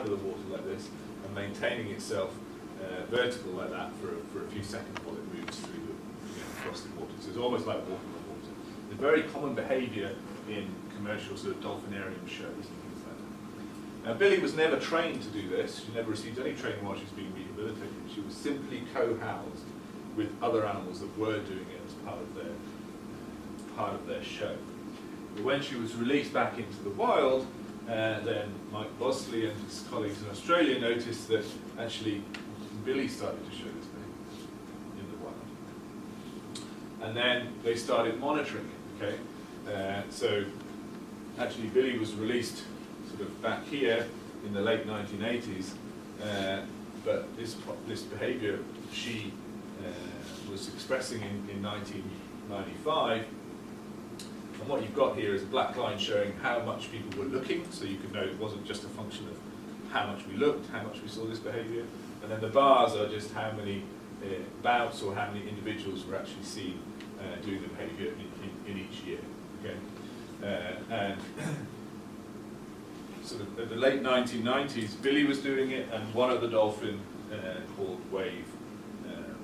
under the water like this and maintaining itself vertical like that for a few seconds while it moves through the frosted water. So it's almost like walking on water. It's very common behaviour in commercial sort of dolphinarium shows and things like that. Now Billy was never trained to do this. She never received any training while she was being rehabilitated. She was simply co-housed with other animals that were doing it as part of their show. But when she was released back into the wild, then Mike Bosley and his colleagues in Australia noticed that actually Billy started to show this behavior in the wild. And then they started monitoring it, okay? So actually Billy was released sort of back here in the late 1980s, but this behavior she was expressing in 1995. And what you've got here is a black line showing how much people were looking, so you could know it wasn't just a function of how much we looked, how much we saw this behavior. And then the bars are just how many bouts or how many individuals were actually seen doing the behavior in each year. Okay? And sort of in the late 1990s, Billy was doing it, and one other dolphin called Wave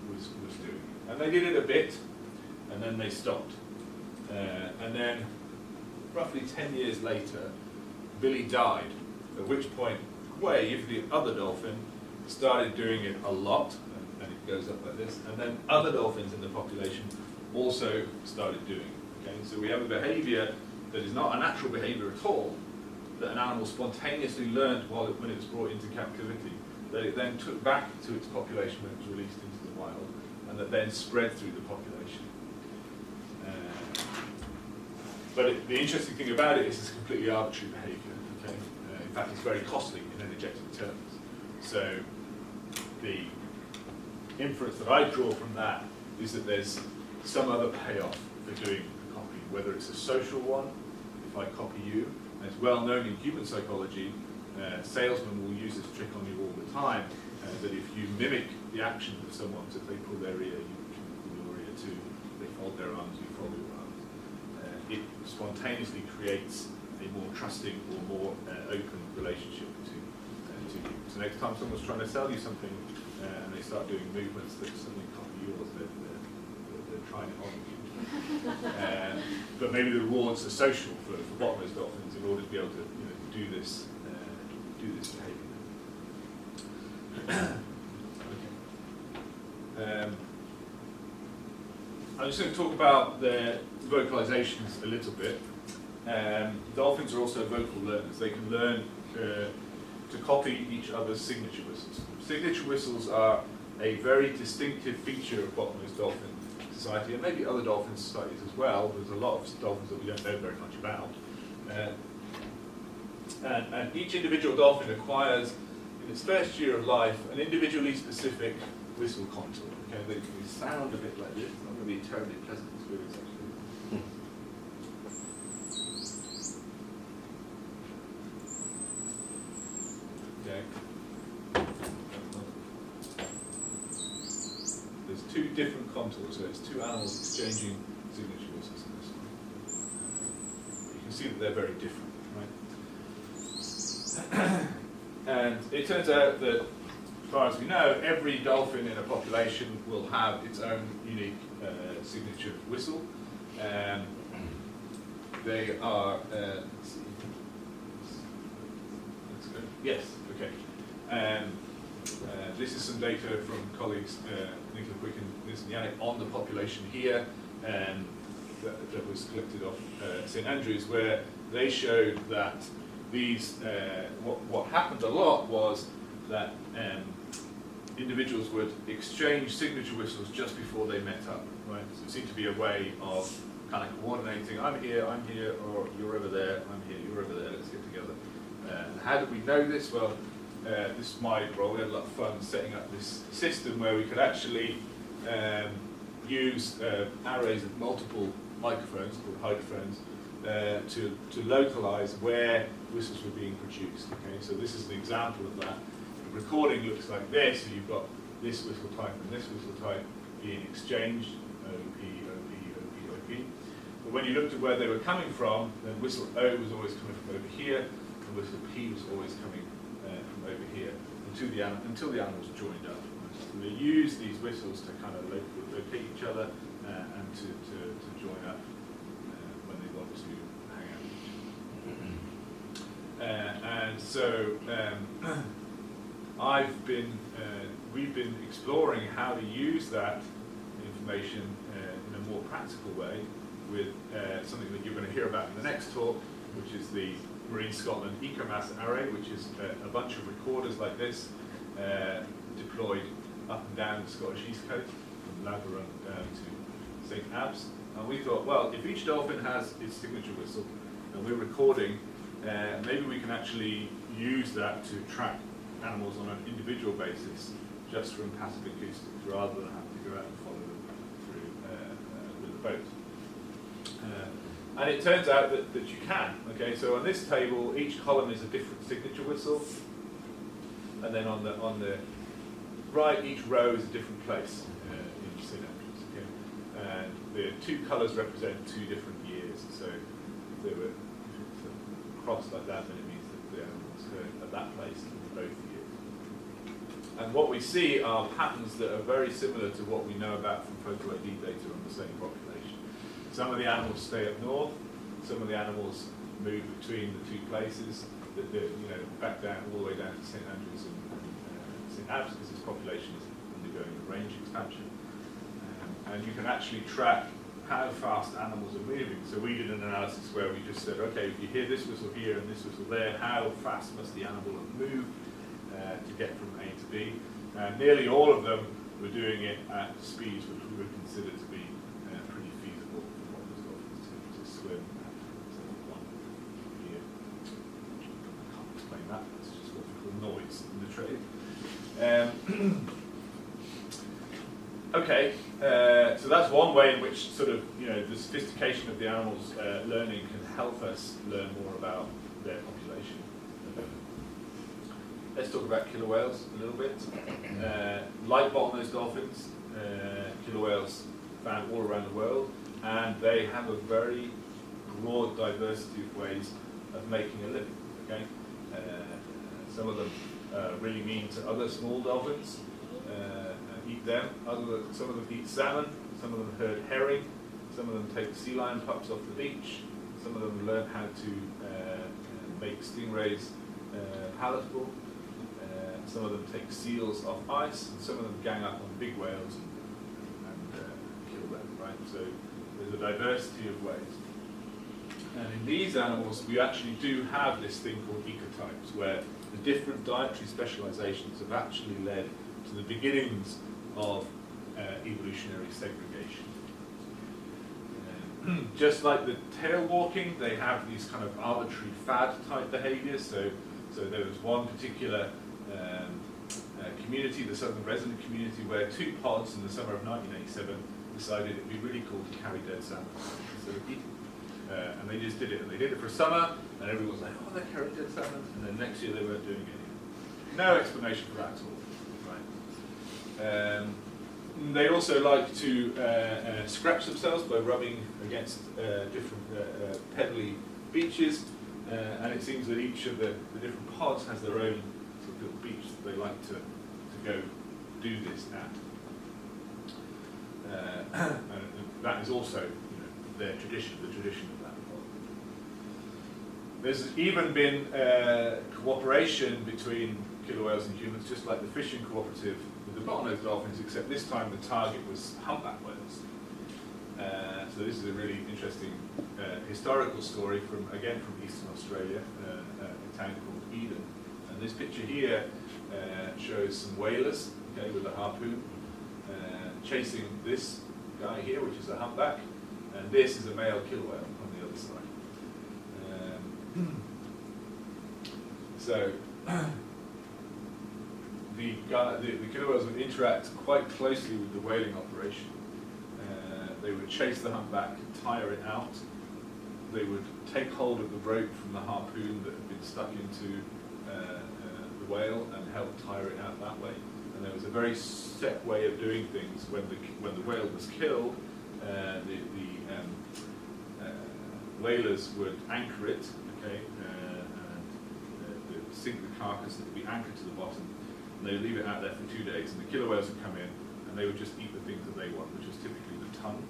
was doing it. And they did it a bit, and then they stopped. And then, roughly 10 years later, Billy died, at which point Wave, the other dolphin, started doing it a lot, and it goes up like this, and then other dolphins in the population also started doing it. Okay? So we have a behavior that is not a natural behavior at all, that an animal spontaneously learned when it was brought into captivity, that it then took back to its population when it was released into the wild, and that then spread through the population. But the interesting thing about it is it's completely arbitrary behaviour. Okay? In fact, it's very costly in energetic terms. So the inference that I draw from that is that there's some other payoff for doing a copy, whether it's a social one, if I copy you, and it's well known in human psychology, salesmen will use this trick on you all the time, that if you mimic the action of someone, so if they pull their ear, you can pull your ear too, if they fold their arms, you fold your arms. It spontaneously creates a more trusting or more open relationship to you. So next time someone's trying to sell you something and they start doing movements that suddenly copy yours, they're trying it on you. But maybe the rewards are social for bottlenose dolphins in order to be able to do this behaviour. Okay. I'm just going to talk about their vocalizations a little bit. Dolphins are also vocal learners. They can learn to copy each other's signature whistles. Signature whistles are a very distinctive feature of bottlenose dolphin society, and maybe other dolphin societies as well. There's a lot of dolphins that we don't know very much about. And each individual dolphin acquires, in its first year of life, an individually specific whistle contour. Okay, they sound a bit like this. It's not going to be a terribly pleasant experience, actually. Okay. There's two different contours, so it's two animals exchanging signature whistles in this one. You can see that they're very different, right? And it turns out that, as far as we know, every dolphin in a population will have its own unique signature whistle. They are, let's see. Let's go. Yes, okay. This is some data from colleagues Nicola Quick and Vincent Yannick on the population here that was collected off St Andrews, where they showed that these, what happened a lot was that individuals would exchange signature whistles just before they met up, right? So it seemed to be a way of kind of coordinating, I'm here, or you're over there, I'm here, you're over there, let's get together. And how did we know this? Well, this is my role. We had a lot of fun setting up this system where we could actually use arrays of multiple microphones, called hydrophones, to localize where whistles were being produced. Okay, so this is an example of that. The recording looks like this, so you've got this whistle type and this whistle type being exchanged, OP, OP, OP, OP. But when you looked at where they were coming from, then whistle O was always coming from over here, and whistle P was always coming from over until the animals joined up. So they use these whistles to kind of locate each other and to join up when they want to hang out. And so we've been exploring how to use that information in a more practical way with something that you're going to hear about in the next talk, which is the Marine Scotland Ecomass Array, which is a bunch of recorders like this deployed up and down the Scottish East Coast, from Laverun down to St. Abbs. And we thought, well, if each dolphin has its signature whistle, and we're recording, maybe we can actually use that to track animals on an individual basis, just from passive acoustics, rather than having to go out and follow them through with a boat. And it turns out that you can. Okay, so on this table, each column is a different signature whistle, and then on the right, each row is a different place in St. Andrews. Okay? And the two colours represent two different years. So if they were crossed like that, then it means that the animals are at that place in both years. And what we see are patterns that are very similar to what we know about from photo ID data on the same population. Some of the animals stay up north, some of the animals move between the two places, back down, all the way down to St. Andrews and St. Abbs, because this population is undergoing a range expansion. And you can actually track how fast animals are moving. So we did an analysis where we just said, okay, if you hear this whistle here and this whistle there, how fast must the animal have moved to get from A to B? And nearly all of them were doing it at speeds which we would consider to be pretty feasible for what was dolphins to swim at. So one here. I can't explain that, that's just what we call noise in the trade. Okay, so that's one way in which sort of, the sophistication of the animals learning can help us learn more about their population. Let's talk about killer whales a little bit. Like bottlenose dolphins, killer whales found all around the world, and they have a very broad diversity of ways of making a living. Okay, some of them really mean to other small dolphins. Eat them. Some of them eat salmon. Some of them herd herring. Some of them take sea lion pups off the beach. Some of them learn how to make stingrays palatable. Some of them take seals off ice, and some of them gang up on big whales and kill them. Right. So there's a diversity of ways. And in these animals, we actually do have this thing called ecotypes, where the different dietary specializations have actually led to the beginnings of evolutionary segregation. Just like the tail walking, they have these kind of arbitrary fad type behaviors. So there was one particular community, the Southern Resident community, where two pods in the summer of 1987 decided it'd be really cool to carry dead salmon instead of eating. And they just did it, and they did it for summer, and everyone was like, oh, they're carrying dead salmon, and then next year they weren't doing it anymore. No explanation for that at all. They also like to scratch themselves by rubbing against different pebbly beaches, and it seems that each of the different pods has their own sort of little beach that they like to go do this at. And that is also their tradition, the tradition of that pod. There's even been cooperation between killer whales and humans, just like the fishing cooperative with the bottlenose dolphins, except this time the target was humpback whales. So this is a really interesting historical story from Eastern Australia, a town called Eden. And this picture here shows some whalers, okay, with a harpoon, chasing this guy here, which is a humpback, and this is a male killer whale on the other side. So the killer whales would interact quite closely with the whaling operation. They would chase the humpback, tire it out. They would take hold of the rope from the harpoon that had been stuck into the whale and help tire it out that way. And there was a very set way of doing things. When the whale was killed, the whalers would anchor it, okay, and sink the carcass that would be anchored to the bottom. and they would leave it out there for 2 days, and the killer whales would come in, and they would just eat the things that they want, which was typically the tongue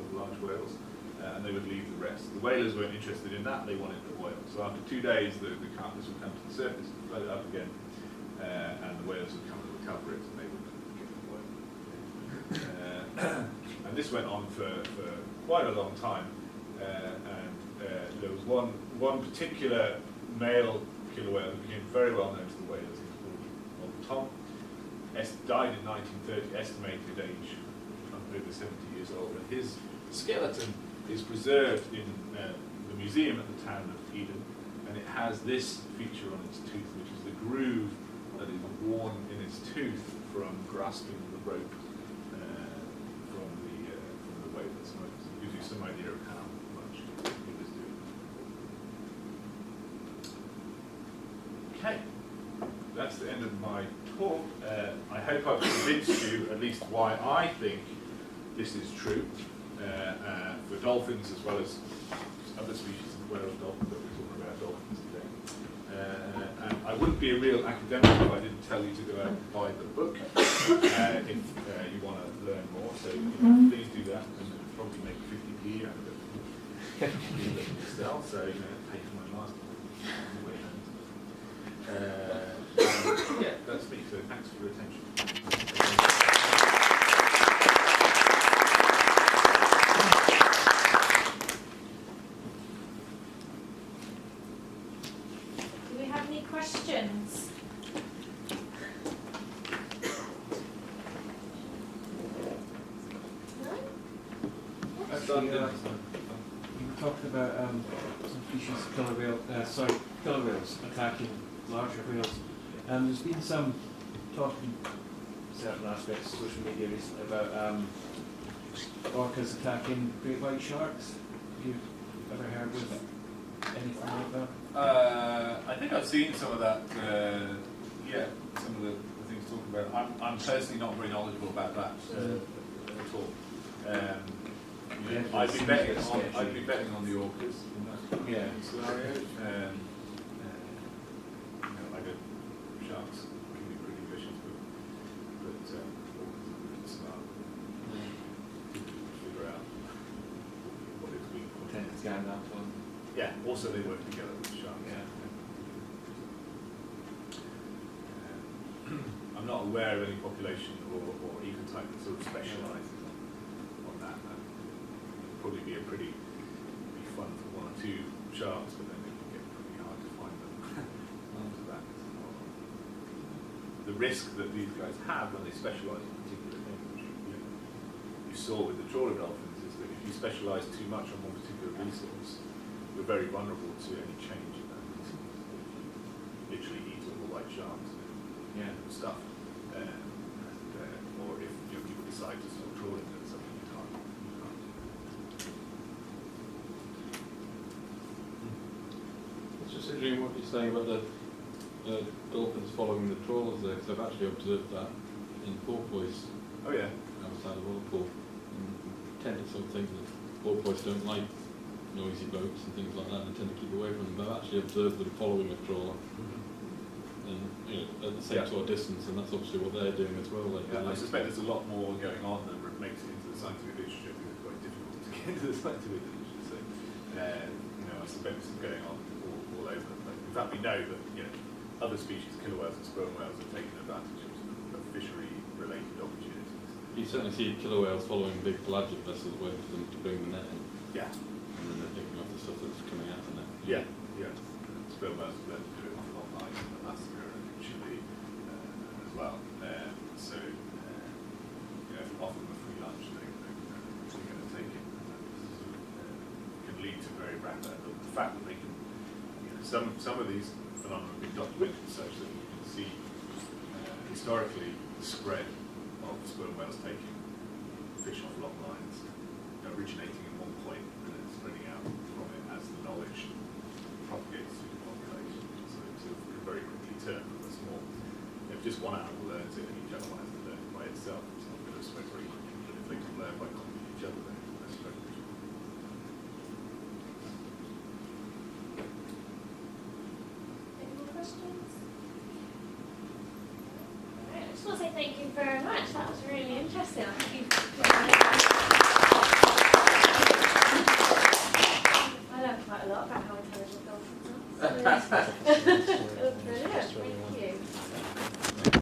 of large whales, and they would leave the rest. The whalers weren't interested in that, they wanted the oil. So after 2 days, the carcass would come to the surface, float up again, and the whales would come and recover it, and they would get the oil. And this went on for quite a long time, and there was one particular male killer whale who became very well known to the whalers. He was called Tom. Died in 1930, estimated age over 70 years old, and his skeleton is preserved in the museum at the town of Eden, and it has this feature on its tooth, which is the groove that is worn in its tooth from grasping the rope from the whalers. So it gives you some idea of how much he was doing. Okay, that's the end of my talk. I hope I've convinced you at least why I think this is true for dolphins as well as other species of whale dolphins, but we're talking about dolphins today. And I wouldn't be a real academic if I didn't tell you to go out and buy the book if you want to learn more. So please do that, and it'll probably make 50p out of it yourself. So pay for my last one. Yeah, that's me. So thanks for your attention. Do we have any questions? Actually, you were talking about some species of killer whales attacking larger whales. There's been some talk in certain aspects of social media recently about orcas attacking great white sharks. Have you ever heard of anything like that? I think I've seen some of that. Some of the things talking about. I'm personally not very knowledgeable about that at all. I'd be betting on the orcas in that scenario. I guess sharks can be pretty vicious, but orcas are really smart. Figure out what is weak. Tend to scan that one. Yeah. Also, they work together with sharks. Yeah. I'm not aware of any population or ecotype that sort of specialises on that. That would probably be pretty fun for 1 or 2 sharks, but then it can get pretty hard to find them after that. The risk that these guys have when they specialise in particular things, which you saw with the trawler dolphins, is that if you specialise too much on one particular resource, we're very vulnerable to any change in that resource. Literally eat all the white sharks and stuff. Or if people decide to stop trawling, then something you can't do. It's just interesting what you're saying about the dolphins following the trawlers there, because I've actually observed that in porpoise Oh yeah. outside of Liverpool. And tend to sort of think that porpoise don't like noisy boats and things like that, and tend to keep away from them. But I've actually observed them following a trawler, and at the same sort of distance, and that's obviously what they're doing as well. Like, I suspect there's a lot more going on than makes it into the scientific literature, because it's quite difficult to get into the scientific literature. So, I suspect this is going on all over the place. In fact, we know that other species, killer whales and sperm whales, are taking advantage of fishery-related opportunities. you certainly see killer whales following big pelagic vessels waiting for them to bring the net in. Yeah. And then they're picking up the stuff that's coming out of the net. Yeah. Sperm whales are learned to do it online in Alaska and Chile as well. Offer them a free lunch, they're going to take it. Can lead to very rapid. The fact that they can, some of these phenomena have been documented such that you can see historically the spread of sperm whales taking fish off long lines, originating in one point and then spreading out from it as the knowledge propagates through the population. So it can very quickly turn from a small, if just one animal learns it and each other one has to learn it by itself, it's not going to spread very quickly. But if they can learn by copying each other, then they'll spread much more. Any more questions? just want to say thank you very much. That was really interesting. I think I learned quite a lot about how intelligent dolphins are. It was brilliant. Thank you.